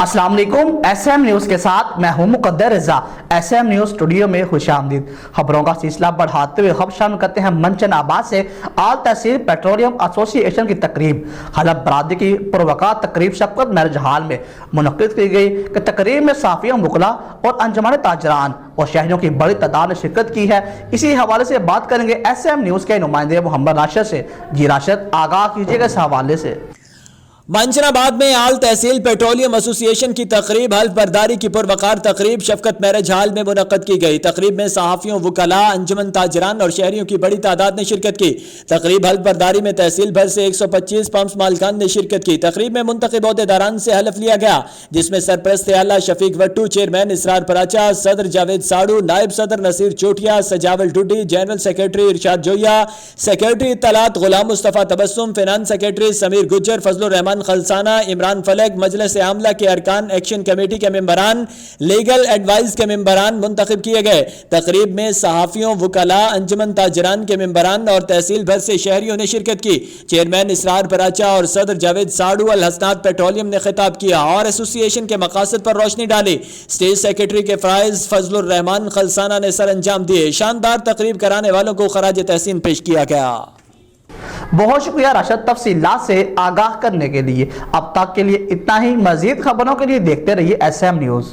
अस्सलाम वालेकुम। SM news के साथ मैं हूं मुकद्दर रजा। SM न्यूज़ स्टूडियो में खुशामदीद। खबरों का सिलसिला बढ़ाते हुए खबर शामिल करते हैं मंचनाबाद से। आल तहसील पेट्रोलियम एसोसिएशन की तकरीब हलफ बरादरी की पुरवकार तकरीब शफकत मैरिज हॉल में मुनक्किद की गई कि तकरीब में साफियों मुकला और अंजमन ताजरान और शहरियों की बड़ी तादाद ने शिरकत की है। इसी हवाले से बात करेंगे SM न्यूज़ के नुमाइंदे मोहम्मद राशिद से। जी राशिद, आगाह कीजिएगा इस हवाले से। मंचनाबाद में आल तहसील पेट्रोलियम एसोसिएशन की तकरीब हल्फ बरदारी की पुरवकार तकरीब शफकत मैरिज हॉल में मुनक्कद की गई। तकरीब में सहाफियों, वकला, अंजुमन ताजरान और शहरियों की बड़ी तादाद ने शिरकत की। तकरीब हल्फ बरदारी में तहसील भर से 125 पंप्स मालिकान ने शिरकत की। तकरीब में मुंतखब ओहदेदारान से हलफ लिया गया, जिसमें सरपरस्त आला शफीक वट्टू, चेयरमैन इसरार पराचा, सदर जावेद साड़ू, नायब सदर नसीर चोटिया, सजावल डुडी, जनरल सेक्रेटरी इरशाद Zoya, secretary इत्तलात Ghulam Mustafa Tabassum, finance secretary Sameer Gujjar, Fazlur Rahman खलसाना, Imran फलक, मजलिस आमला के अरकान, एक्शन कमेटी के मेंबरान, लीगल एडवाइस के मेंबरान मुंतखब किए गए। तकरीब में सहाफियों, वकला, अंजुमन ताजरान के मेंबरान और तहसील भर से शहरियों ने शिरकत की। चेयरमैन इसरार पराचा और सदर जावेद साड़ू अल हसनात पेट्रोलियम ने खिताब किया और एसोसिएशन के मकासद पर रोशनी डाली। स्टेज सेक्रेटरी के फ्राइज फजलुर रहमान खलसाना ने सर अंजाम दिए। शानदार तकरीब कराने वालों को खराज तहसीन पेश किया गया। बहुत शुक्रिया राशिद तफसीलात से आगाह करने के लिए। अब तक के लिए इतना ही। मजीद खबरों के लिए देखते रहिए SM न्यूज़।